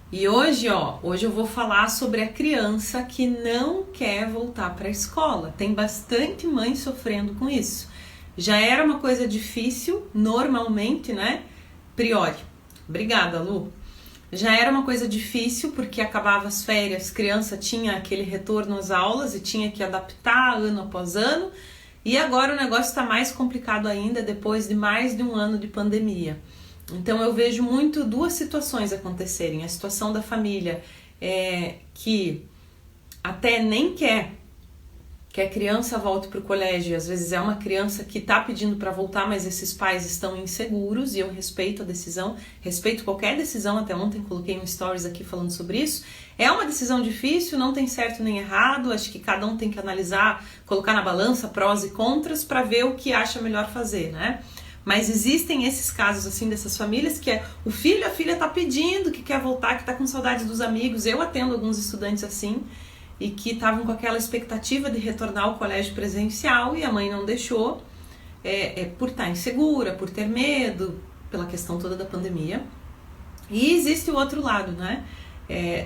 E hoje eu vou falar sobre a criança que não quer voltar para a escola. Tem bastante mãe sofrendo com isso. Já era uma coisa difícil, normalmente, né? Priori. Obrigada, Lu. Já era uma coisa difícil porque acabava as férias, criança tinha aquele retorno às aulas e tinha que adaptar ano após ano. E agora o negócio está mais complicado ainda depois de mais de um ano de pandemia. Então eu vejo muito duas situações acontecerem. A situação da família que até nem quer que a criança volte para o colégio. Às vezes é uma criança que está pedindo para voltar, mas esses pais estão inseguros e eu respeito a decisão, respeito qualquer decisão. Até ontem coloquei um stories aqui falando sobre isso. É uma decisão difícil, não tem certo nem errado. Acho que cada um tem que analisar, colocar na balança prós e contras para ver o que acha melhor fazer, né? Mas existem esses casos assim dessas famílias que o filho, a filha tá pedindo, que quer voltar, que tá com saudade dos amigos. Eu atendo alguns estudantes assim e que estavam com aquela expectativa de retornar ao colégio presencial e a mãe não deixou por estar insegura, por ter medo, pela questão toda da pandemia. E existe o outro lado, né?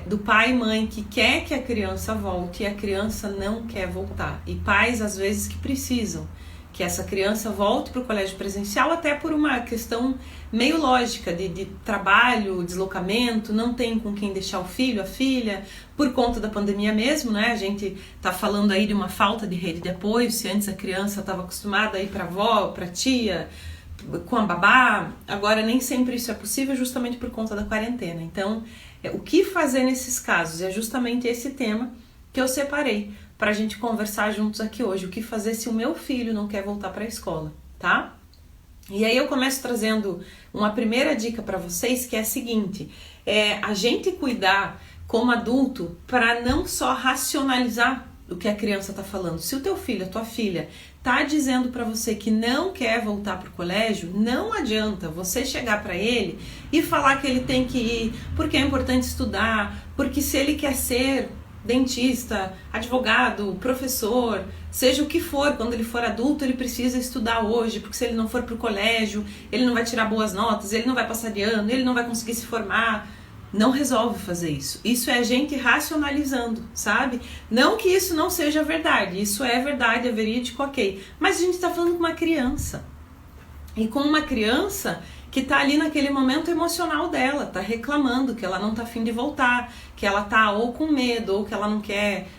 Do pai e mãe que quer que a criança volte e a criança não quer voltar. E pais às vezes que precisam que essa criança volte para o colégio presencial, até por uma questão meio lógica de trabalho, deslocamento, não tem com quem deixar o filho, a filha, por conta da pandemia mesmo, né? A gente tá falando aí de uma falta de rede de apoio. Se antes a criança estava acostumada a ir para a avó, para a tia, com a babá, agora nem sempre isso é possível justamente por conta da quarentena. Então, o que fazer nesses casos? É justamente esse tema que eu separei para a gente conversar juntos aqui hoje. O que fazer se o meu filho não quer voltar para a escola, tá? E aí eu começo trazendo uma primeira dica para vocês, que é a seguinte: a gente cuidar como adulto para não só racionalizar o que a criança está falando. Se o teu filho, a tua filha, tá dizendo para você que não quer voltar para o colégio, não adianta você chegar para ele e falar que ele tem que ir, porque é importante estudar, porque se ele quer ser dentista, advogado, professor, seja o que for, quando ele for adulto ele precisa estudar hoje, porque se ele não for para o colégio, ele não vai tirar boas notas, ele não vai passar de ano, ele não vai conseguir se formar. Não resolve fazer isso. Isso é a gente racionalizando, sabe? Não que isso não seja verdade, isso é verdade, é verídico, ok. Mas a gente está falando com uma criança. E com uma criança que tá ali naquele momento emocional dela, tá reclamando que ela não tá afim de voltar, que ela tá ou com medo, ou que ela não quer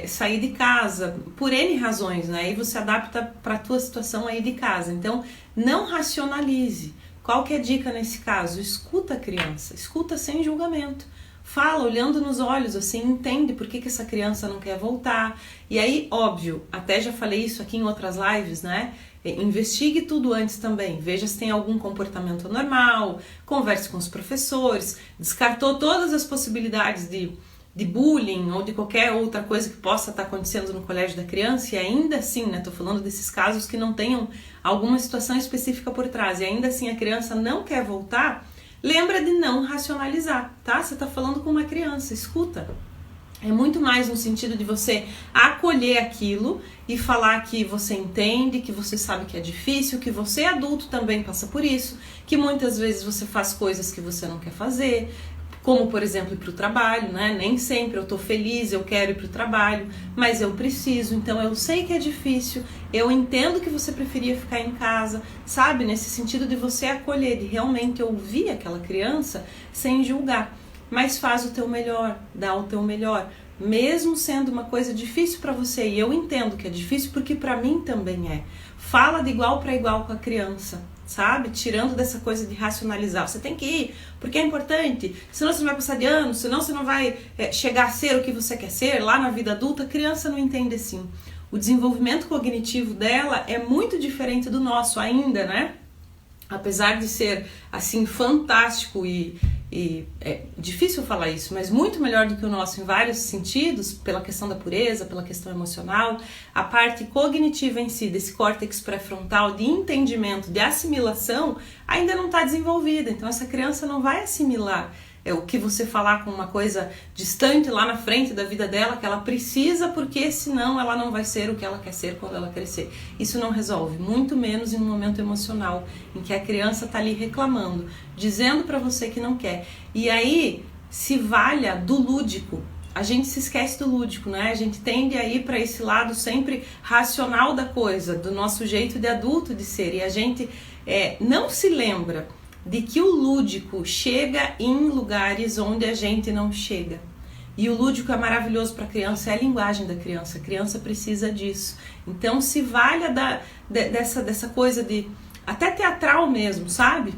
sair de casa, por N razões, né? Aí você adapta pra tua situação aí de casa. Então, não racionalize. Qual que é a dica nesse caso? Escuta a criança, escuta sem julgamento. Fala, olhando nos olhos, assim, entende por que essa criança não quer voltar. E aí, óbvio, até já falei isso aqui em outras lives, né? Investigue tudo antes também, veja se tem algum comportamento anormal, converse com os professores, descartou todas as possibilidades de bullying ou de qualquer outra coisa que possa estar acontecendo no colégio da criança, e ainda assim, né, tô falando desses casos que não tenham alguma situação específica por trás, e ainda assim a criança não quer voltar, lembra de não racionalizar, tá? Você tá falando com uma criança, escuta. É muito mais no sentido de você acolher aquilo e falar que você entende, que você sabe que é difícil, que você adulto também passa por isso, que muitas vezes você faz coisas que você não quer fazer, como por exemplo ir para o trabalho, né? Nem sempre eu tô feliz, eu quero ir para o trabalho, mas eu preciso, então eu sei que é difícil, eu entendo que você preferia ficar em casa, sabe? Nesse sentido de você acolher, de realmente ouvir aquela criança sem julgar. Mas faz o teu melhor, dá o teu melhor, mesmo sendo uma coisa difícil para você, e eu entendo que é difícil porque para mim também é. Fala de igual para igual com a criança, sabe? Tirando dessa coisa de racionalizar, você tem que ir porque é importante, senão você não vai passar de ano, senão você não vai chegar a ser o que você quer ser lá na vida adulta. A criança não entende assim. O desenvolvimento cognitivo dela é muito diferente do nosso ainda, né? Apesar de ser assim fantástico e é difícil falar isso, mas muito melhor do que o nosso em vários sentidos, pela questão da pureza, pela questão emocional, a parte cognitiva em si, desse córtex pré-frontal, de entendimento, de assimilação, ainda não está desenvolvida. Então essa criança não vai assimilar o que você falar com uma coisa distante lá na frente da vida dela, que ela precisa, porque senão ela não vai ser o que ela quer ser quando ela crescer. Isso não resolve, muito menos em um momento emocional, em que a criança está ali reclamando, dizendo para você que não quer. E aí, se valha do lúdico. A gente se esquece do lúdico, né? A gente tende a ir para esse lado sempre racional da coisa, do nosso jeito de adulto de ser, e a gente não se lembra de que o lúdico chega em lugares onde a gente não chega. E o lúdico é maravilhoso para a criança, é a linguagem da criança. A criança precisa disso. Então se valha dessa coisa de até teatral mesmo, sabe?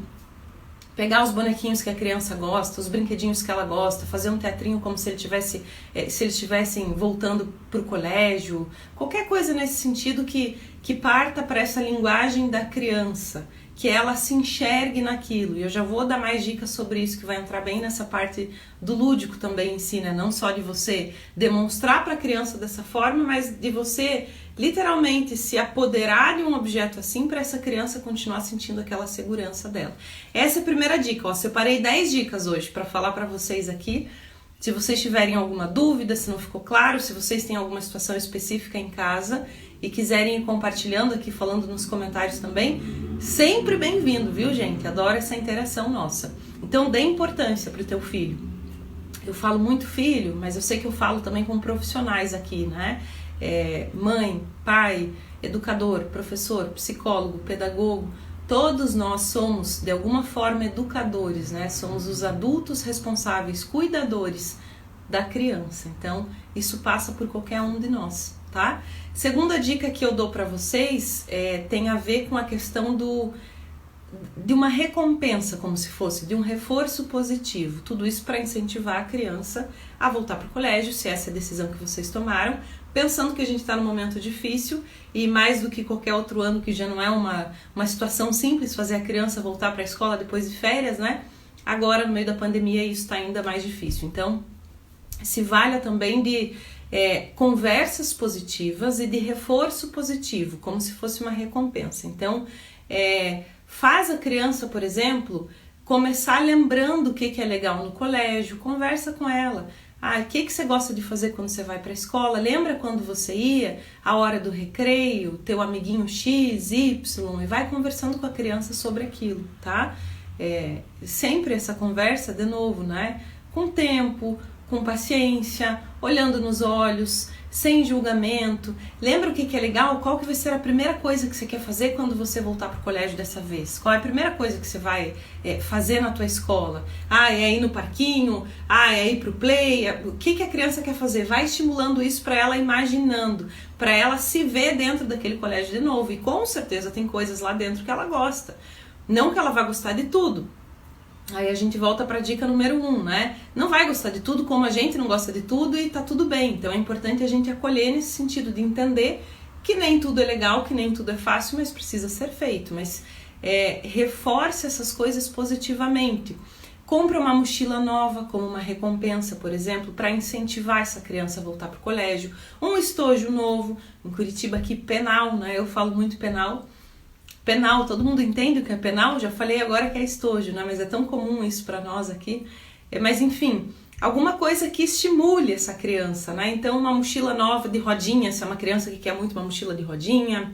Pegar os bonequinhos que a criança gosta, os brinquedinhos que ela gosta, fazer um teatrinho como se eles estivessem voltando para o colégio, qualquer coisa nesse sentido que parta para essa linguagem da criança, que ela se enxergue naquilo. E eu já vou dar mais dicas sobre isso, que vai entrar bem nessa parte do lúdico também em si, né? Não só de você demonstrar para a criança dessa forma, mas de você literalmente se apoderar de um objeto assim para essa criança continuar sentindo aquela segurança dela. Essa é a primeira dica, ó. Separei 10 dicas hoje para falar para vocês aqui. Se vocês tiverem alguma dúvida, se não ficou claro, se vocês têm alguma situação específica em casa e quiserem ir compartilhando aqui, falando nos comentários também, sempre bem-vindo, viu, gente? Adoro essa interação nossa. Então, dê importância para o teu filho. Eu falo muito filho, mas eu sei que eu falo também com profissionais aqui, né? Mãe, pai, educador, professor, psicólogo, pedagogo, todos nós somos de alguma forma educadores, né? Somos os adultos responsáveis, cuidadores da criança. Então isso passa por qualquer um de nós, tá? Segunda dica que eu dou para vocês tem a ver com a questão de uma recompensa, como se fosse, de um reforço positivo. Tudo isso para incentivar a criança a voltar para o colégio, se essa é a decisão que vocês tomaram, pensando que a gente está num momento difícil e mais do que qualquer outro ano, que já não é uma situação simples fazer a criança voltar para a escola depois de férias, né? Agora, no meio da pandemia, isso está ainda mais difícil. Então, se valha também de conversas positivas e de reforço positivo, como se fosse uma recompensa. Então, faz a criança, por exemplo, começar lembrando o que é legal no colégio, conversa com ela. O que você gosta de fazer quando você vai para a escola? Lembra quando você ia, a hora do recreio, teu amiguinho X, Y, e vai conversando com a criança sobre aquilo, tá? Sempre essa conversa, de novo, né? Com tempo, com paciência, olhando nos olhos, sem julgamento. Lembra o que é legal? Qual que vai ser a primeira coisa que você quer fazer quando você voltar para o colégio dessa vez? Qual é a primeira coisa que você vai fazer na tua escola? É ir no parquinho? É ir pro play? O que a criança quer fazer? Vai estimulando isso para ela, imaginando, para ela se ver dentro daquele colégio de novo. E com certeza tem coisas lá dentro que ela gosta. Não que ela vá gostar de tudo. Aí a gente volta para a dica número 1, né? Não vai gostar de tudo como a gente não gosta de tudo e tá tudo bem. Então é importante a gente acolher nesse sentido de entender que nem tudo é legal, que nem tudo é fácil, mas precisa ser feito. Mas reforce essas coisas positivamente. Compra uma mochila nova como uma recompensa, por exemplo, para incentivar essa criança a voltar para o colégio. Um estojo novo, em Curitiba aqui, penal, né? Eu falo muito penal. Penal, todo mundo entende o que é penal? Já falei agora que é estojo, né? Mas é tão comum isso para nós aqui. Mas enfim, alguma coisa que estimule essa criança, né? Então uma mochila nova de rodinha, se é uma criança que quer muito uma mochila de rodinha,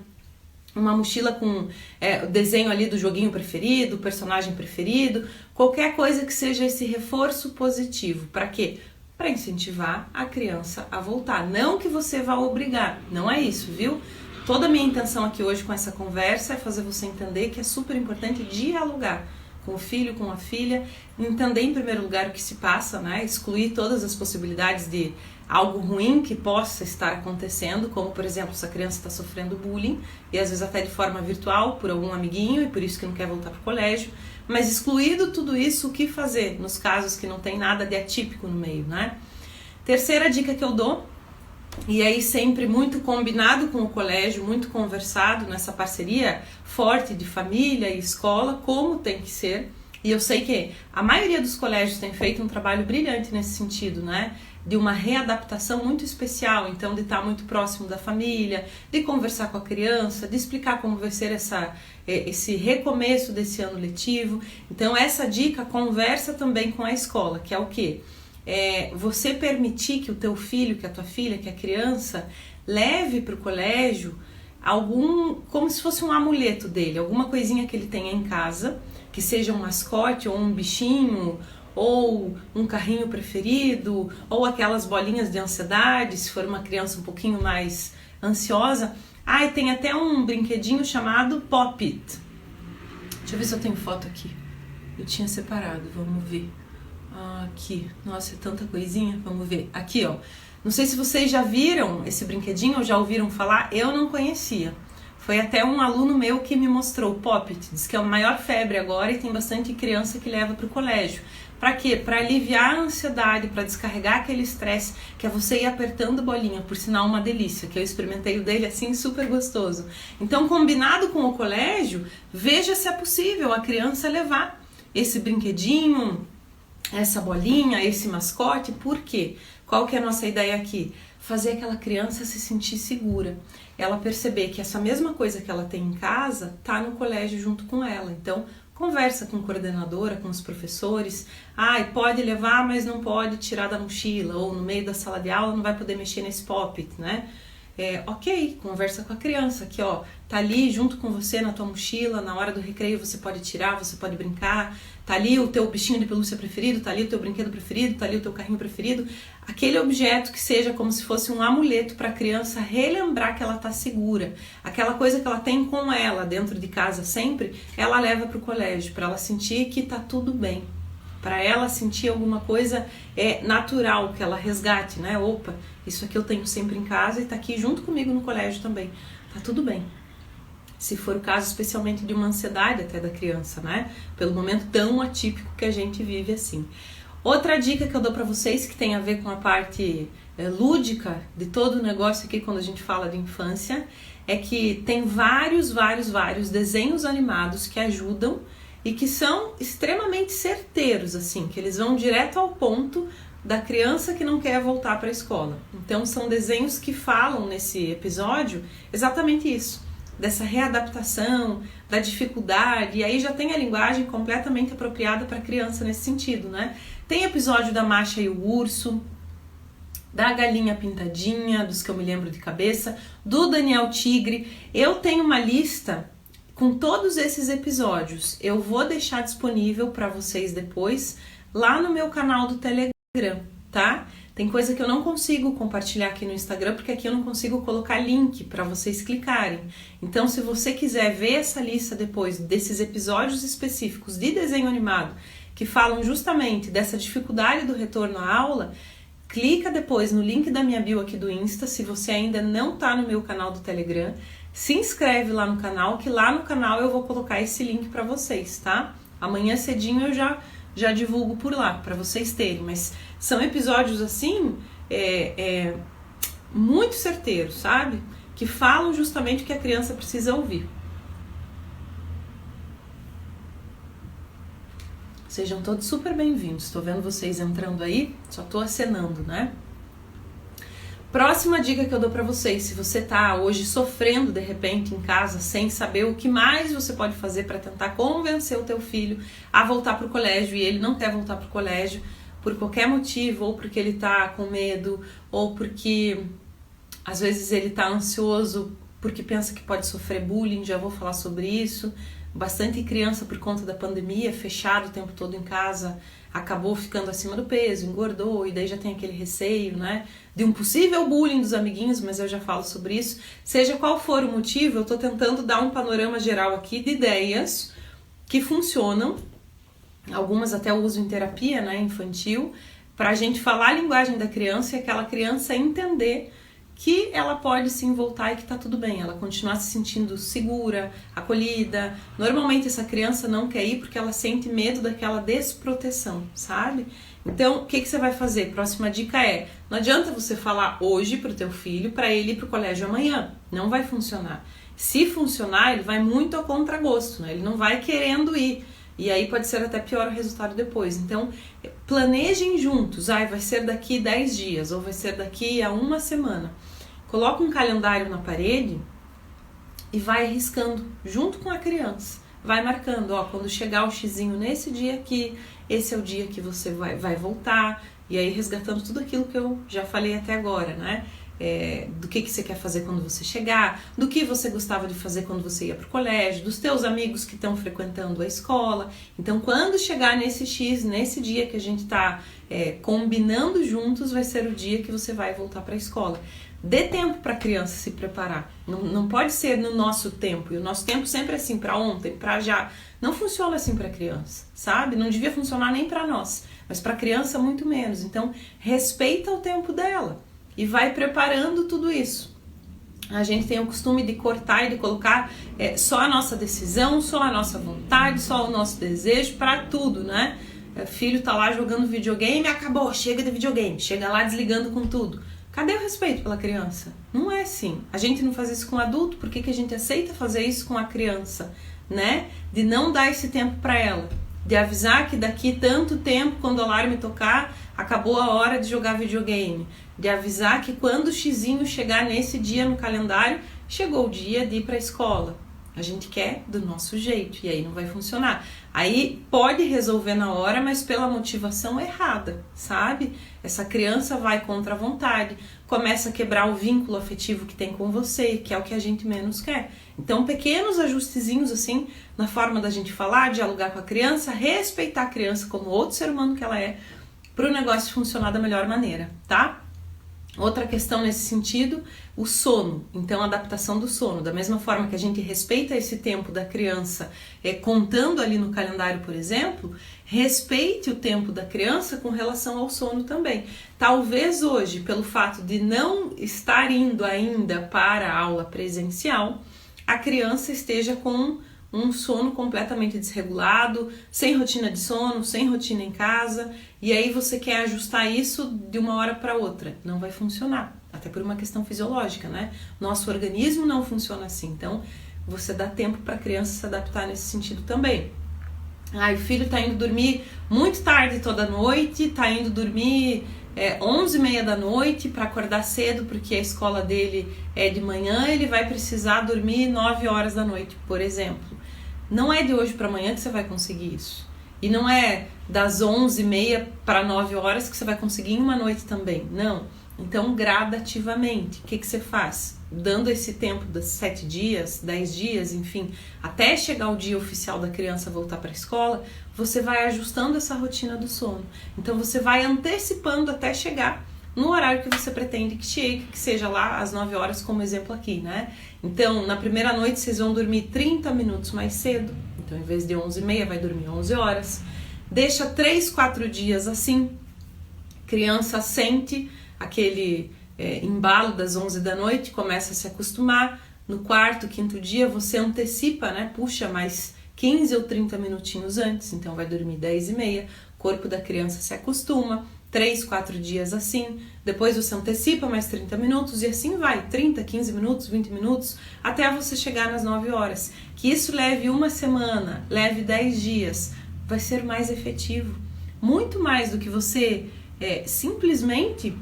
uma mochila com o desenho ali do joguinho preferido, personagem preferido, qualquer coisa que seja esse reforço positivo. Para quê? Para incentivar a criança a voltar. Não que você vá obrigar, não é isso, viu? Toda a minha intenção aqui hoje com essa conversa é fazer você entender que é super importante dialogar com o filho, com a filha, entender em primeiro lugar o que se passa, né? Excluir todas as possibilidades de algo ruim que possa estar acontecendo, como por exemplo, essa criança está sofrendo bullying, e às vezes até de forma virtual, por algum amiguinho, e por isso que não quer voltar para o colégio, mas excluído tudo isso, o que fazer nos casos que não tem nada de atípico no meio, né? Terceira dica que eu dou, e aí sempre muito combinado com o colégio, muito conversado nessa parceria forte de família e escola, como tem que ser. E eu sei que a maioria dos colégios tem feito um trabalho brilhante nesse sentido, né? De uma readaptação muito especial, então de estar muito próximo da família, de conversar com a criança, de explicar como vai ser esse recomeço desse ano letivo. Então essa dica conversa também com a escola, que é o quê? Você permitir que o teu filho, que a tua filha, que a criança leve para o colégio como se fosse um amuleto dele, alguma coisinha que ele tenha em casa, que seja um mascote ou um bichinho ou um carrinho preferido, ou aquelas bolinhas de ansiedade, se for uma criança um pouquinho mais ansiosa. E tem até um brinquedinho chamado Pop-It. Deixa eu ver se eu tenho foto aqui. Eu tinha separado, vamos ver. Aqui, nossa, é tanta coisinha, vamos ver. Aqui, ó. Não sei se vocês já viram esse brinquedinho ou já ouviram falar, eu não conhecia. Foi até um aluno meu que me mostrou o Pop-It, diz que é a maior febre agora e tem bastante criança que leva para o colégio. Para quê? Para aliviar a ansiedade, para descarregar aquele estresse, que é você ir apertando bolinha, por sinal uma delícia, que eu experimentei o dele assim, super gostoso. Então, combinado com o colégio, veja se é possível a criança levar esse brinquedinho, essa bolinha, esse mascote. Por quê? Qual que é a nossa ideia aqui? Fazer aquela criança se sentir segura. Ela perceber que essa mesma coisa que ela tem em casa tá no colégio junto com ela. Então, conversa com a coordenadora, com os professores. Pode levar, mas não pode tirar da mochila. Ou no meio da sala de aula não vai poder mexer nesse Pop-It, né? Ok, conversa com a criança, que ó, tá ali junto com você na tua mochila, na hora do recreio você pode tirar, você pode brincar, tá ali o teu bichinho de pelúcia preferido, tá ali o teu brinquedo preferido, tá ali o teu carrinho preferido, aquele objeto que seja como se fosse um amuleto para a criança relembrar que ela tá segura, aquela coisa que ela tem com ela dentro de casa sempre, ela leva pro colégio, para ela sentir que tá tudo bem. Para ela sentir alguma coisa natural, que ela resgate, né? Opa, isso aqui eu tenho sempre em casa e tá aqui junto comigo no colégio também. Tá tudo bem. Se for o caso, especialmente de uma ansiedade até da criança, né? Pelo momento tão atípico que a gente vive assim. Outra dica que eu dou para vocês, que tem a ver com a parte lúdica de todo o negócio aqui quando a gente fala de infância, é que tem vários desenhos animados que ajudam e que são extremamente certeiros, assim, que eles vão direto ao ponto da criança que não quer voltar para a escola. Então são desenhos que falam nesse episódio exatamente isso, dessa readaptação, da dificuldade, e aí já tem a linguagem completamente apropriada para a criança nesse sentido, né? Tem episódio da Masha e o Urso, da Galinha Pintadinha, dos que eu me lembro de cabeça, do Daniel Tigre. Eu tenho uma lista com todos esses episódios. Eu vou deixar disponível para vocês depois lá no meu canal do Telegram, tá? Tem coisa que eu não consigo compartilhar aqui no Instagram, porque aqui eu não consigo colocar link para vocês clicarem. Então, se você quiser ver essa lista depois desses episódios específicos de desenho animado, que falam justamente dessa dificuldade do retorno à aula, clica depois no link da minha bio aqui do Insta, se você ainda não tá no meu canal do Telegram, se inscreve lá no canal, que lá no canal eu vou colocar esse link para vocês, tá? Amanhã cedinho eu já divulgo por lá, para vocês terem, mas são episódios assim, muito certeiros, sabe? Que falam justamente o que a criança precisa ouvir. Sejam todos super bem-vindos, estou vendo vocês entrando aí, só tô acenando, né? Próxima dica que eu dou para vocês, se você tá hoje sofrendo de repente em casa, sem saber o que mais você pode fazer para tentar convencer o teu filho a voltar pro colégio e ele não quer voltar pro colégio por qualquer motivo, ou porque ele tá com medo, ou porque às vezes ele tá ansioso porque pensa que pode sofrer bullying, já vou falar sobre isso. Bastante criança por conta da pandemia, fechado o tempo todo em casa, acabou ficando acima do peso, engordou, e daí já tem aquele receio, né, de um possível bullying dos amiguinhos, mas eu já falo sobre isso. Seja qual for o motivo, eu tô tentando dar um panorama geral aqui de ideias que funcionam, algumas até eu uso em terapia, né, infantil, pra gente falar a linguagem da criança e aquela criança entender que ela pode sim voltar e que tá tudo bem, ela continuar se sentindo segura, acolhida. Normalmente essa criança não quer ir porque ela sente medo daquela desproteção, sabe? Então, o que você vai fazer? Próxima dica é, não adianta você falar hoje pro teu filho para ele ir pro colégio amanhã, não vai funcionar. Se funcionar, ele vai muito a contragosto, né? Ele não vai querendo ir. E aí pode ser até pior o resultado depois. Então, planejem juntos. Vai ser daqui 10 dias ou vai ser daqui a uma semana. Coloca um calendário na parede e vai arriscando junto com a criança. Vai marcando, quando chegar o xizinho nesse dia aqui, esse é o dia que você vai voltar. E aí resgatando tudo aquilo que eu já falei até agora, né? do que você quer fazer quando você chegar, do que você gostava de fazer quando você ia para o colégio, dos teus amigos que estão frequentando a escola. Então, quando chegar nesse X, nesse dia que a gente está combinando juntos, vai ser o dia que você vai voltar para a escola. Dê tempo para a criança se preparar. Não pode ser no nosso tempo. E o nosso tempo sempre é assim, para ontem, para já. Não funciona assim para a criança, sabe? Não devia funcionar nem para nós, mas para a criança muito menos. Então, respeita o tempo dela e vai preparando tudo isso. A gente tem o costume de cortar e de colocar só a nossa decisão, só a nossa vontade, só o nosso desejo para tudo, né? O filho tá lá jogando videogame, acabou, chega de videogame, chega lá desligando com tudo. Cadê o respeito pela criança? Não é assim. A gente não faz isso com o adulto, por que a gente aceita fazer isso com a criança, né? De não dar esse tempo para ela, de avisar que daqui tanto tempo, quando o alarme tocar, acabou a hora de jogar videogame, de avisar que quando o xizinho chegar nesse dia no calendário, chegou o dia de ir para a escola. A gente quer do nosso jeito e aí não vai funcionar. Aí pode resolver na hora, mas pela motivação errada, sabe? Essa criança vai contra a vontade, começa a quebrar o vínculo afetivo que tem com você, que é o que a gente menos quer. Então, pequenos ajustezinhos assim, na forma da gente falar, dialogar com a criança, respeitar a criança como outro ser humano que ela é, para o negócio funcionar da melhor maneira, tá? Outra questão nesse sentido, o sono. Então, a adaptação do sono. Da mesma forma que a gente respeita esse tempo da criança contando ali no calendário, por exemplo, respeite o tempo da criança com relação ao sono também. Talvez hoje, pelo fato de não estar indo ainda para a aula presencial, a criança esteja com um sono completamente desregulado, sem rotina de sono, sem rotina em casa, e aí você quer ajustar isso de uma hora para outra. Não vai funcionar, até por uma questão fisiológica, né? Nosso organismo não funciona assim, então você dá tempo para a criança se adaptar nesse sentido também. O filho tá indo dormir muito tarde toda noite, tá indo dormir 11h30 da noite para acordar cedo, porque a escola dele é de manhã, ele vai precisar dormir 9 horas da noite, por exemplo. Não é de hoje para amanhã que você vai conseguir isso. E não é das 11h30 para 9 horas que você vai conseguir em uma noite também. Não. Então, gradativamente, o que você faz? Dando esse tempo de 7 dias, 10 dias, enfim, até chegar o dia oficial da criança voltar para a escola, você vai ajustando essa rotina do sono. Então, você vai antecipando até chegar no horário que você pretende que chegue, que seja lá às 9 horas, como exemplo aqui, né? Então, na primeira noite, vocês vão dormir 30 minutos mais cedo. Então, em vez de 11h30, vai dormir 11 horas. Deixa 3, 4 dias assim. Criança sente aquele embalo das 11 da noite, começa a se acostumar. No quarto, quinto dia, você antecipa, né? Puxa mais 15 ou 30 minutinhos antes. Então, vai dormir 10h30. O corpo da criança se acostuma. 3, 4 dias assim, depois você antecipa mais 30 minutos e assim vai, 30, 15 minutos, 20 minutos, até você chegar nas 9 horas. Que isso leve uma semana, leve 10 dias, vai ser mais efetivo. Muito mais do que você simplesmente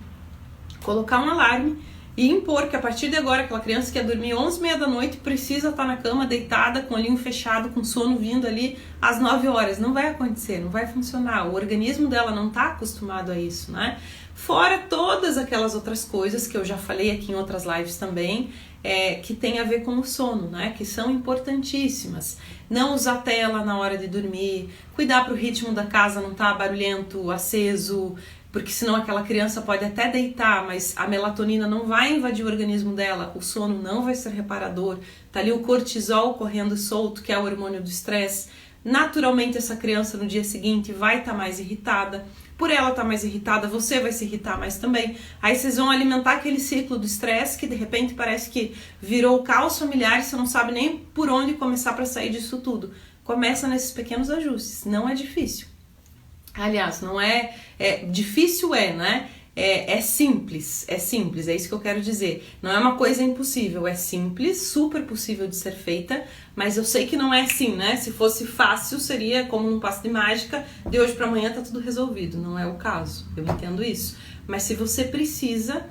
colocar um alarme e impor que a partir de agora aquela criança que ia dormir 11h30 da noite precisa estar na cama deitada, com o olhinho fechado, com sono vindo ali às 9 horas. Não vai acontecer, não vai funcionar. O organismo dela não está acostumado a isso, né? Fora todas aquelas outras coisas que eu já falei aqui em outras lives também, que tem a ver com o sono, né? Que são importantíssimas. Não usar tela na hora de dormir, cuidar para o ritmo da casa não estar barulhento, aceso, porque senão aquela criança pode até deitar, mas a melatonina não vai invadir o organismo dela, o sono não vai ser reparador, tá ali o cortisol correndo solto, que é o hormônio do estresse. Naturalmente essa criança no dia seguinte vai estar mais irritada, por ela estar mais irritada, você vai se irritar mais também. Aí vocês vão alimentar aquele ciclo do estresse que de repente parece que virou caos familiar e você não sabe nem por onde começar para sair disso tudo. Começa nesses pequenos ajustes, não é difícil. Aliás, não difícil né? É simples, é isso que eu quero dizer. Não é uma coisa impossível, é simples, super possível de ser feita, mas eu sei que não é assim, né? Se fosse fácil, seria como um passo de mágica, de hoje para amanhã tá tudo resolvido. Não é o caso, eu entendo isso. Mas se você precisa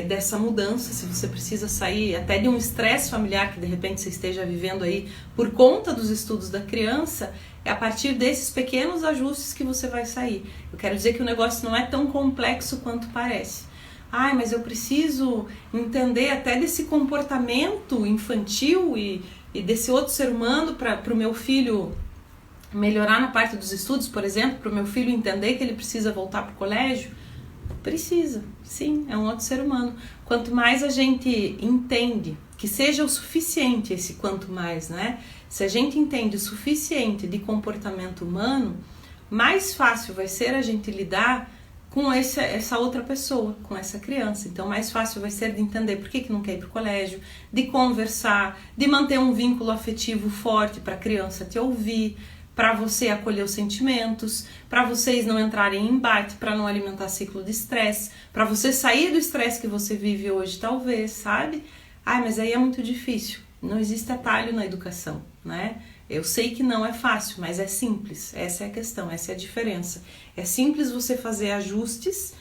dessa mudança, se você precisa sair até de um estresse familiar que de repente você esteja vivendo aí por conta dos estudos da criança, é a partir desses pequenos ajustes que você vai sair. Eu quero dizer que o negócio não é tão complexo quanto parece. Ai, mas eu preciso entender até desse comportamento infantil e desse outro ser humano para o meu filho melhorar na parte dos estudos, por exemplo, para o meu filho entender que ele precisa voltar para o colégio. Precisa, sim, é um outro ser humano. Quanto mais a gente entende, que seja o suficiente esse quanto mais, né? Se a gente entende o suficiente de comportamento humano, mais fácil vai ser a gente lidar com essa outra pessoa, com essa criança. Então, mais fácil vai ser de entender por que não quer ir para o colégio, de conversar, de manter um vínculo afetivo forte para a criança te ouvir, para você acolher os sentimentos, para vocês não entrarem em embate, para não alimentar ciclo de estresse, para você sair do estresse que você vive hoje, talvez, sabe? Ai, mas aí é muito difícil. Não existe atalho na educação, né? Eu sei que não é fácil, mas é simples. Essa é a questão, essa é a diferença. É simples você fazer ajustes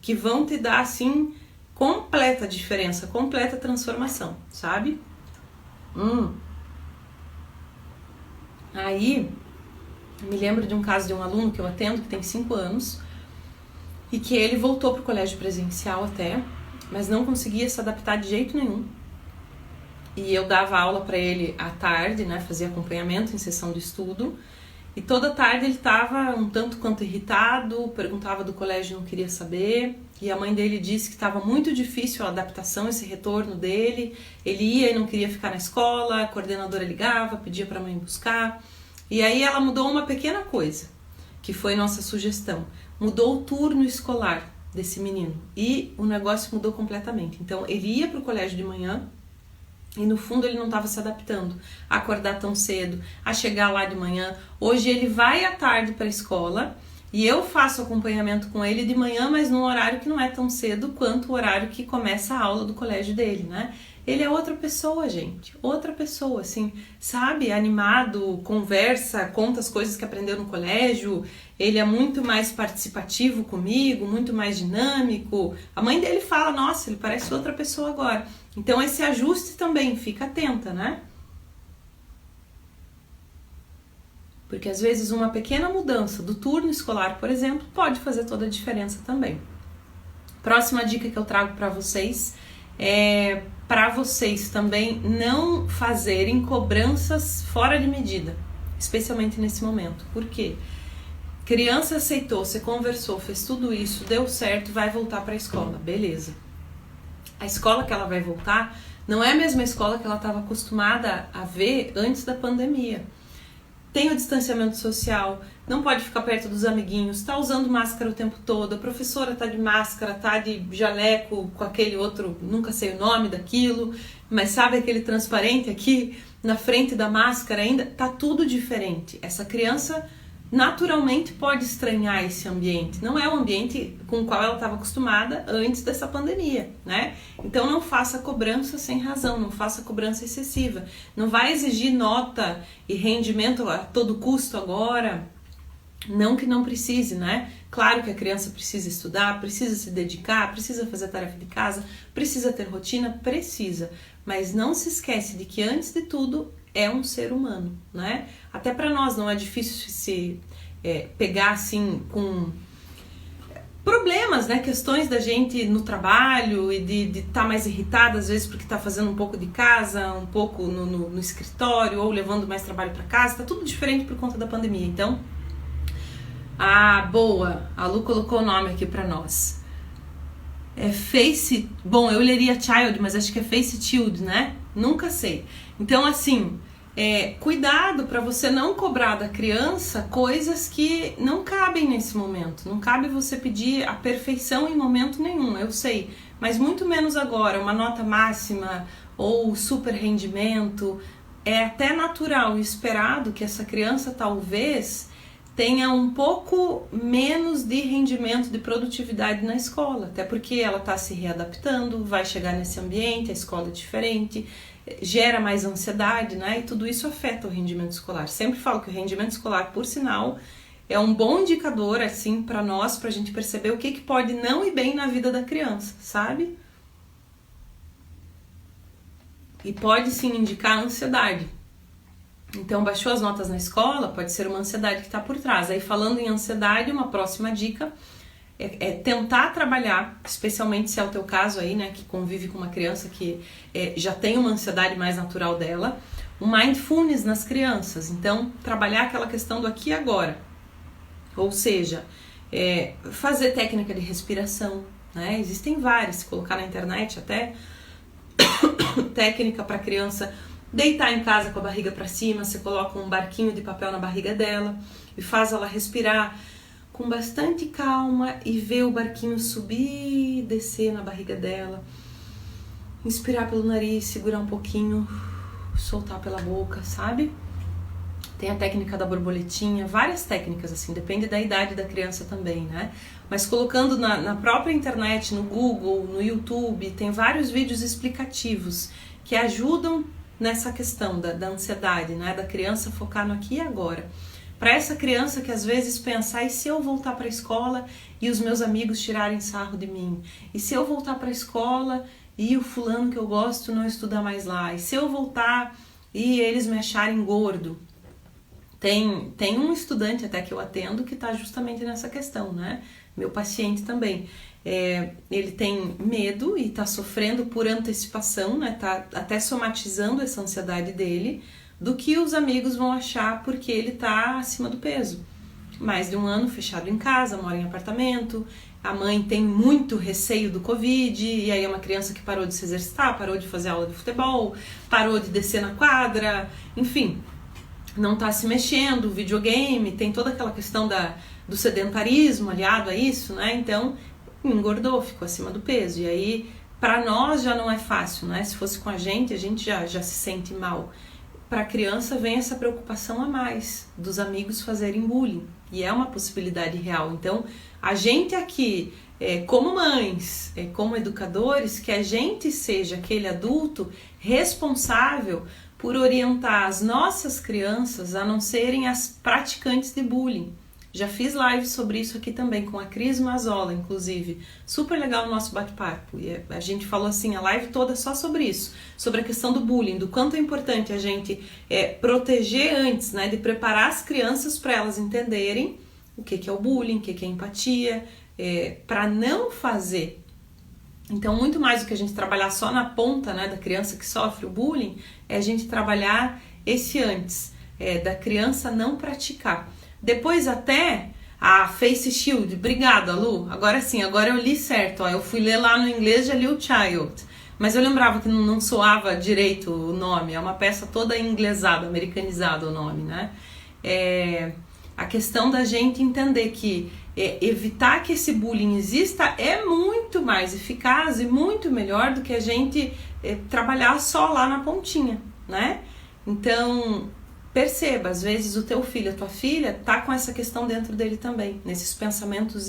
que vão te dar, assim, completa diferença, completa transformação, sabe? Aí, me lembro de um caso de um aluno que eu atendo, que tem 5 anos, e que ele voltou para o colégio presencial até, mas não conseguia se adaptar de jeito nenhum. E eu dava aula para ele à tarde, né, fazia acompanhamento em sessão de estudo, e toda tarde ele estava um tanto quanto irritado, perguntava do colégio, não queria saber, e a mãe dele disse que estava muito difícil a adaptação, esse retorno dele, ele ia e não queria ficar na escola, a coordenadora ligava, pedia para a mãe buscar, e aí ela mudou uma pequena coisa, que foi nossa sugestão, mudou o turno escolar desse menino, e o negócio mudou completamente. Então ele ia para o colégio de manhã, e no fundo ele não estava se adaptando a acordar tão cedo, a chegar lá de manhã. Hoje ele vai à tarde para a escola e eu faço acompanhamento com ele de manhã, mas num horário que não é tão cedo quanto o horário que começa a aula do colégio dele, né? Ele é outra pessoa, gente, outra pessoa, assim, sabe? Animado, conversa, conta as coisas que aprendeu no colégio, ele é muito mais participativo comigo, muito mais dinâmico. A mãe dele fala, nossa, ele parece outra pessoa agora. Então esse ajuste também, fica atenta, né? Porque às vezes uma pequena mudança do turno escolar, por exemplo, pode fazer toda a diferença também. Próxima dica que eu trago para vocês é para vocês também não fazerem cobranças fora de medida, especialmente nesse momento. Por quê? Criança aceitou, você conversou, fez tudo isso, deu certo, vai voltar para a escola, beleza. A escola que ela vai voltar não é a mesma escola que ela estava acostumada a ver antes da pandemia. Tem o distanciamento social, não pode ficar perto dos amiguinhos, está usando máscara o tempo todo, a professora está de máscara, está de jaleco com aquele outro, nunca sei o nome daquilo, mas sabe aquele transparente aqui na frente da máscara ainda? Tá tudo diferente. Essa criança naturalmente pode estranhar esse ambiente, não é o ambiente com o qual ela estava acostumada antes dessa pandemia, né? Então não faça cobrança sem razão, não faça cobrança excessiva, não vai exigir nota e rendimento a todo custo agora, não que não precise, né? Claro que a criança precisa estudar, precisa se dedicar, precisa fazer a tarefa de casa, precisa ter rotina, precisa, mas não se esquece de que antes de tudo é um ser humano, né? Até para nós não é difícil se pegar assim com problemas, né? Questões da gente no trabalho e de estar mais irritada às vezes porque está fazendo um pouco de casa, um pouco no escritório ou levando mais trabalho para casa, tá tudo diferente por conta da pandemia. Então, boa, a Lu colocou o nome aqui para nós. Bom, eu leria child, mas acho que é face child, né? Nunca sei. Então, assim, cuidado para você não cobrar da criança coisas que não cabem nesse momento. Não cabe você pedir a perfeição em momento nenhum, eu sei. Mas muito menos agora, uma nota máxima ou super rendimento. É até natural e esperado que essa criança talvez tenha um pouco menos de rendimento, de produtividade na escola, até porque ela está se readaptando, vai chegar nesse ambiente, a escola é diferente, gera mais ansiedade, né? E tudo isso afeta o rendimento escolar. Sempre falo que o rendimento escolar, por sinal, é um bom indicador, assim, para nós, para a gente perceber o que pode não ir bem na vida da criança, sabe? E pode sim indicar ansiedade. Então, baixou as notas na escola, pode ser uma ansiedade que está por trás. Aí, falando em ansiedade, uma próxima dica tentar trabalhar, especialmente se é o teu caso aí, né, que convive com uma criança que já tem uma ansiedade mais natural dela, o mindfulness nas crianças. Então, trabalhar aquela questão do aqui e agora. Ou seja, fazer técnica de respiração, né? Existem várias, se colocar na internet até técnica para criança deitar em casa com a barriga para cima, você coloca um barquinho de papel na barriga dela e faz ela respirar com bastante calma e ver o barquinho subir e descer na barriga dela. Inspirar pelo nariz, segurar um pouquinho, soltar pela boca, sabe? Tem a técnica da borboletinha, várias técnicas assim, depende da idade da criança também, né? Mas colocando na própria internet, no Google, no YouTube, tem vários vídeos explicativos que ajudam nessa questão da ansiedade, né? Da criança focar no aqui e agora. Para essa criança que às vezes pensa, e se eu voltar para a escola e os meus amigos tirarem sarro de mim? E se eu voltar para a escola e o fulano que eu gosto não estudar mais lá? E se eu voltar e eles me acharem gordo? Tem um estudante até que eu atendo que está justamente nessa questão, né? Meu paciente também. Ele tem medo e está sofrendo por antecipação, né? Tá até somatizando essa ansiedade dele, do que os amigos vão achar porque ele está acima do peso. Mais de um ano fechado em casa, mora em apartamento, a mãe tem muito receio do Covid, e aí é uma criança que parou de se exercitar, parou de fazer aula de futebol, parou de descer na quadra, enfim, não está se mexendo, videogame, tem toda aquela questão do sedentarismo aliado a isso, né? Então, engordou, ficou acima do peso. E aí, para nós já não é fácil, né? Se fosse com a gente já se sente mal. Para a criança vem essa preocupação a mais dos amigos fazerem bullying. E é uma possibilidade real. Então, a gente aqui, como mães, como educadores, que a gente seja aquele adulto responsável por orientar as nossas crianças a não serem as praticantes de bullying. Já fiz live sobre isso aqui também, com a Cris Mazzola, inclusive. Super legal o nosso bate-papo. E a gente falou assim, a live toda só sobre isso. Sobre a questão do bullying, do quanto é importante a gente proteger antes, né? De preparar as crianças para elas entenderem o que é o bullying, o que é empatia, para não fazer. Então, muito mais do que a gente trabalhar só na ponta, né, da criança que sofre o bullying, é a gente trabalhar esse antes, da criança não praticar. Depois até a Face Shield, obrigada Lu, agora sim, agora eu li certo, eu fui ler lá no inglês, já li o Child, mas eu lembrava que não soava direito o nome, é uma peça toda inglesada, americanizada o nome, né? A questão da gente entender que evitar que esse bullying exista é muito mais eficaz e muito melhor do que a gente trabalhar só lá na pontinha, né? Então, perceba, às vezes o teu filho, a tua filha, tá com essa questão dentro dele também, nesses pensamentos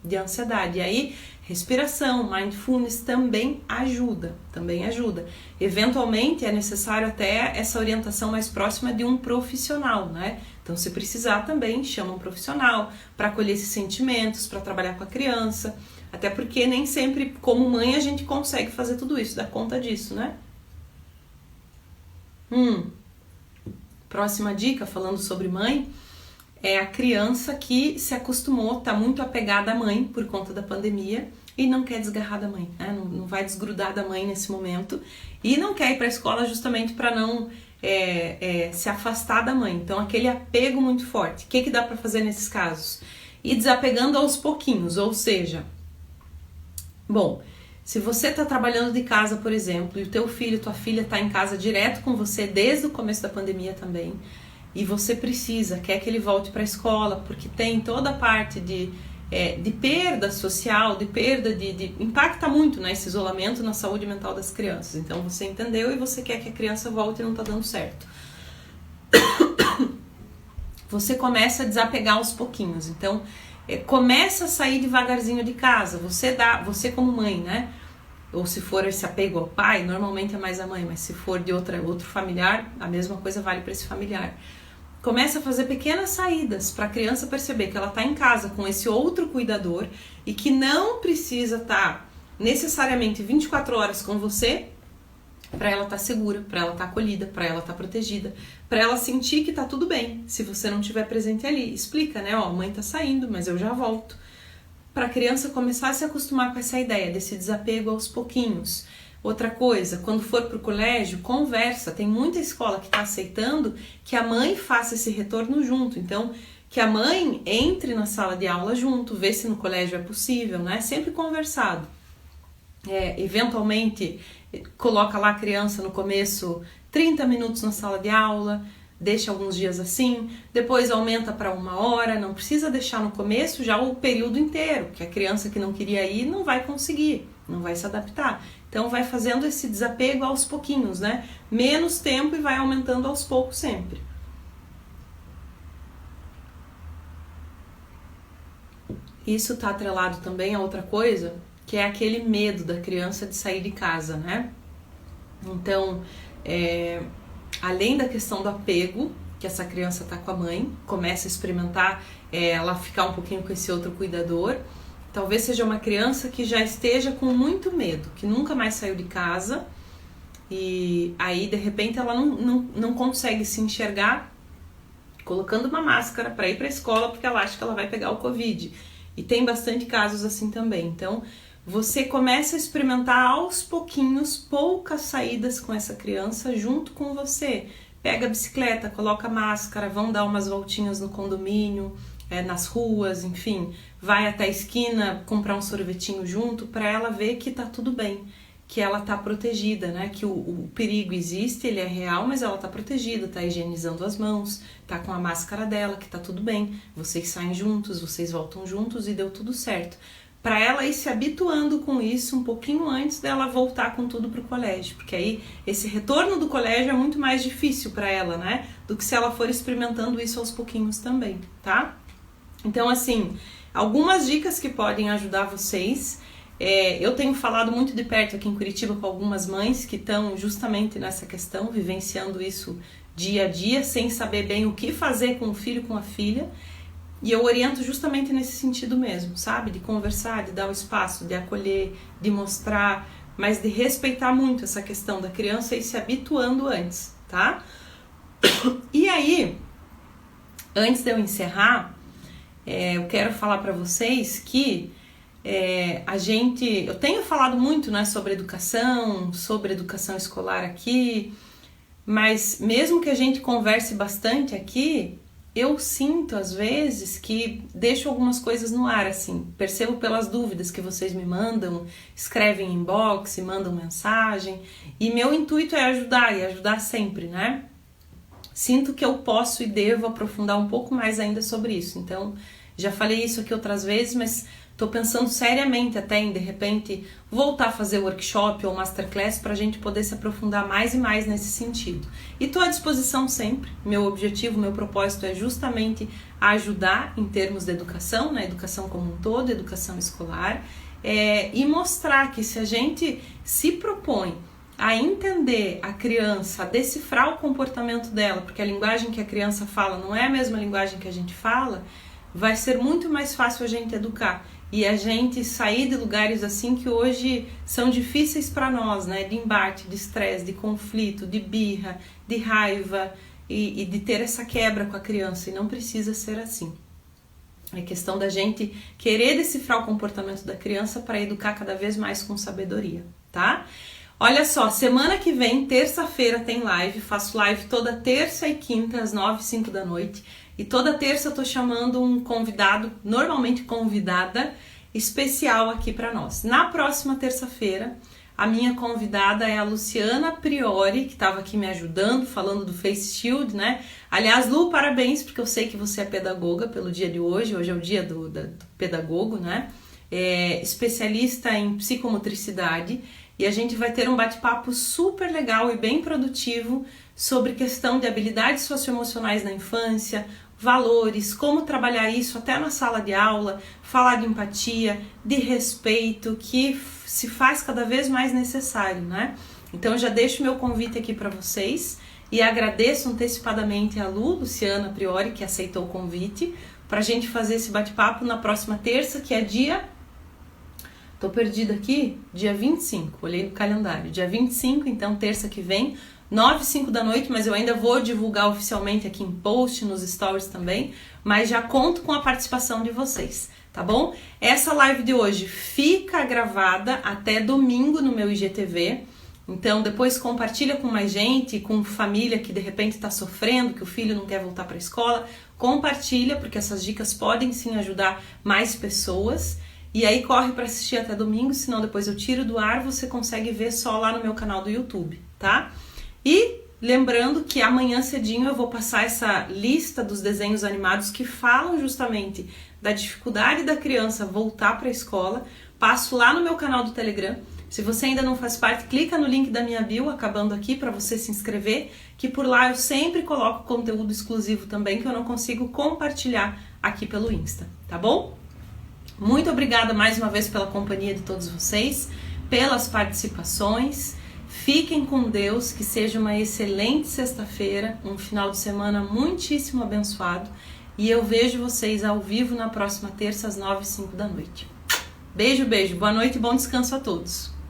de ansiedade. E aí, respiração, mindfulness também ajuda, Eventualmente é necessário até essa orientação mais próxima de um profissional, né? Então, se precisar também, chama um profissional para acolher esses sentimentos, para trabalhar com a criança, até porque nem sempre, como mãe, a gente consegue fazer tudo isso, dar conta disso, né? Próxima dica, falando sobre mãe, é a criança que se acostumou, está muito apegada à mãe por conta da pandemia e não quer desgarrar da mãe, né? Não vai desgrudar da mãe nesse momento e não quer ir para a escola justamente para não se afastar da mãe. Então, aquele apego muito forte. O que dá para fazer nesses casos? Ir desapegando aos pouquinhos, ou seja, bom, se você está trabalhando de casa, por exemplo, e o teu filho, tua filha está em casa direto com você desde o começo da pandemia também, e você quer que ele volte para a escola, porque tem toda a parte de perda social, de perda impacta muito, né, esse isolamento na saúde mental das crianças. Então você entendeu e você quer que a criança volte e não está dando certo. Você começa a desapegar aos pouquinhos. Então, começa a sair devagarzinho de casa. Você como mãe, né? Ou se for esse apego ao pai, normalmente é mais a mãe, mas se for de outro familiar, a mesma coisa vale para esse familiar. Começa a fazer pequenas saídas para a criança perceber que ela está em casa com esse outro cuidador e que não precisa estar necessariamente 24 horas com você para ela estar segura, para ela estar acolhida, para ela estar protegida, para ela sentir que está tudo bem se você não estiver presente ali. Explica, né? Ó, mãe tá saindo, mas eu já volto. para a criança começar a se acostumar com essa ideia desse desapego aos pouquinhos. Outra coisa, quando for para o colégio, conversa. Tem muita escola que está aceitando que a mãe faça esse retorno junto. Então, que a mãe entre na sala de aula junto, vê se no colégio é possível, né? Sempre conversado. Eventualmente, coloca lá a criança no começo 30 minutos na sala de aula, deixa alguns dias assim, depois aumenta para 1 hora, não precisa deixar no começo já o período inteiro, que a criança que não queria ir não vai conseguir, não vai se adaptar. Então vai fazendo esse desapego aos pouquinhos, né? Menos tempo e vai aumentando aos poucos sempre. Isso está atrelado também a outra coisa, que é aquele medo da criança de sair de casa, né? Então, além da questão do apego, que essa criança está com a mãe, começa a experimentar ela ficar um pouquinho com esse outro cuidador, talvez seja uma criança que já esteja com muito medo, que nunca mais saiu de casa, e aí de repente ela não consegue se enxergar colocando uma máscara para ir para a escola porque ela acha que ela vai pegar o Covid. E tem bastante casos assim também. Então, você começa a experimentar aos pouquinhos, poucas saídas com essa criança junto com você. Pega a bicicleta, coloca a máscara, vão dar umas voltinhas no condomínio, nas ruas, enfim. Vai até a esquina comprar um sorvetinho junto para ela ver que tá tudo bem, que ela tá protegida, né? Que o perigo existe, ele é real, mas ela tá protegida, tá higienizando as mãos, tá com a máscara dela, que tá tudo bem. Vocês saem juntos, vocês voltam juntos e deu tudo certo. Para ela ir se habituando com isso um pouquinho antes dela voltar com tudo pro colégio, porque aí esse retorno do colégio é muito mais difícil para ela, né? Do que se ela for experimentando isso aos pouquinhos também, tá? Então, assim, algumas dicas que podem ajudar vocês. Eu tenho falado muito de perto aqui em Curitiba com algumas mães que estão justamente nessa questão, vivenciando isso dia a dia, sem saber bem o que fazer com o filho, com a filha. E eu oriento justamente nesse sentido mesmo, sabe? De conversar, de dar o espaço, de acolher, de mostrar, mas de respeitar muito essa questão da criança e se habituando antes, tá? E aí, antes de eu encerrar, eu quero falar para vocês que eu tenho falado muito, né, sobre educação escolar aqui, mas mesmo que a gente converse bastante aqui, eu sinto às vezes que deixo algumas coisas no ar, assim, percebo pelas dúvidas que vocês me mandam, escrevem em inbox, mandam mensagem, e meu intuito é ajudar, e ajudar sempre, né? Sinto que eu posso e devo aprofundar um pouco mais ainda sobre isso, então já falei isso aqui outras vezes, mas estou pensando seriamente até em, de repente, voltar a fazer workshop ou masterclass para a gente poder se aprofundar mais e mais nesse sentido. E estou à disposição sempre. Meu objetivo, meu propósito é justamente ajudar em termos de educação, na educação como um todo, educação escolar, e mostrar que se a gente se propõe a entender a criança, a decifrar o comportamento dela, porque a linguagem que a criança fala não é a mesma linguagem que a gente fala, vai ser muito mais fácil a gente educar e a gente sair de lugares assim que hoje são difíceis para nós, né? De embate, de estresse, de conflito, de birra, de raiva e de ter essa quebra com a criança, e não precisa ser assim. É questão da gente querer decifrar o comportamento da criança para educar cada vez mais com sabedoria, tá? Olha só, semana que vem, terça-feira, tem live. Faço live toda terça e quinta, às 9 e 5 da noite. E toda terça eu tô chamando um convidado, normalmente convidada, especial aqui para nós. Na próxima terça-feira, a minha convidada é a Luciana Priori, que estava aqui me ajudando, falando do Face Shield, né? Aliás, Lu, parabéns, porque eu sei que você é pedagoga pelo dia de hoje. Hoje é o dia do pedagogo, né? Especialista em psicomotricidade. E a gente vai ter um bate-papo super legal e bem produtivo sobre questão de habilidades socioemocionais na infância, valores, como trabalhar isso até na sala de aula, falar de empatia, de respeito, que se faz cada vez mais necessário, né? Então já deixo meu convite aqui para vocês e agradeço antecipadamente a Luciana Priori, que aceitou o convite, para a gente fazer esse bate-papo na próxima terça, que é dia... Tô perdida aqui, dia 25, olhei no calendário, dia 25, então terça que vem, 9 e 5 da noite, mas eu ainda vou divulgar oficialmente aqui em post, nos stories também, mas já conto com a participação de vocês, tá bom? Essa live de hoje fica gravada até domingo no meu IGTV. Então depois compartilha com mais gente, com família que de repente está sofrendo, que o filho não quer voltar para a escola. Compartilha, porque essas dicas podem sim ajudar mais pessoas. E aí corre para assistir até domingo, senão depois eu tiro do ar, você consegue ver só lá no meu canal do YouTube, tá? E lembrando que amanhã cedinho eu vou passar essa lista dos desenhos animados que falam justamente da dificuldade da criança voltar para a escola. Passo lá no meu canal do Telegram. Se você ainda não faz parte, clica no link da minha bio, acabando aqui, para você se inscrever, que por lá eu sempre coloco conteúdo exclusivo também, que eu não consigo compartilhar aqui pelo Insta, tá bom? Muito obrigada mais uma vez pela companhia de todos vocês, pelas participações. Fiquem com Deus, que seja uma excelente sexta-feira, um final de semana muitíssimo abençoado. E eu vejo vocês ao vivo na próxima terça, às 9h05 da noite. Beijo, beijo. Boa noite e bom descanso a todos.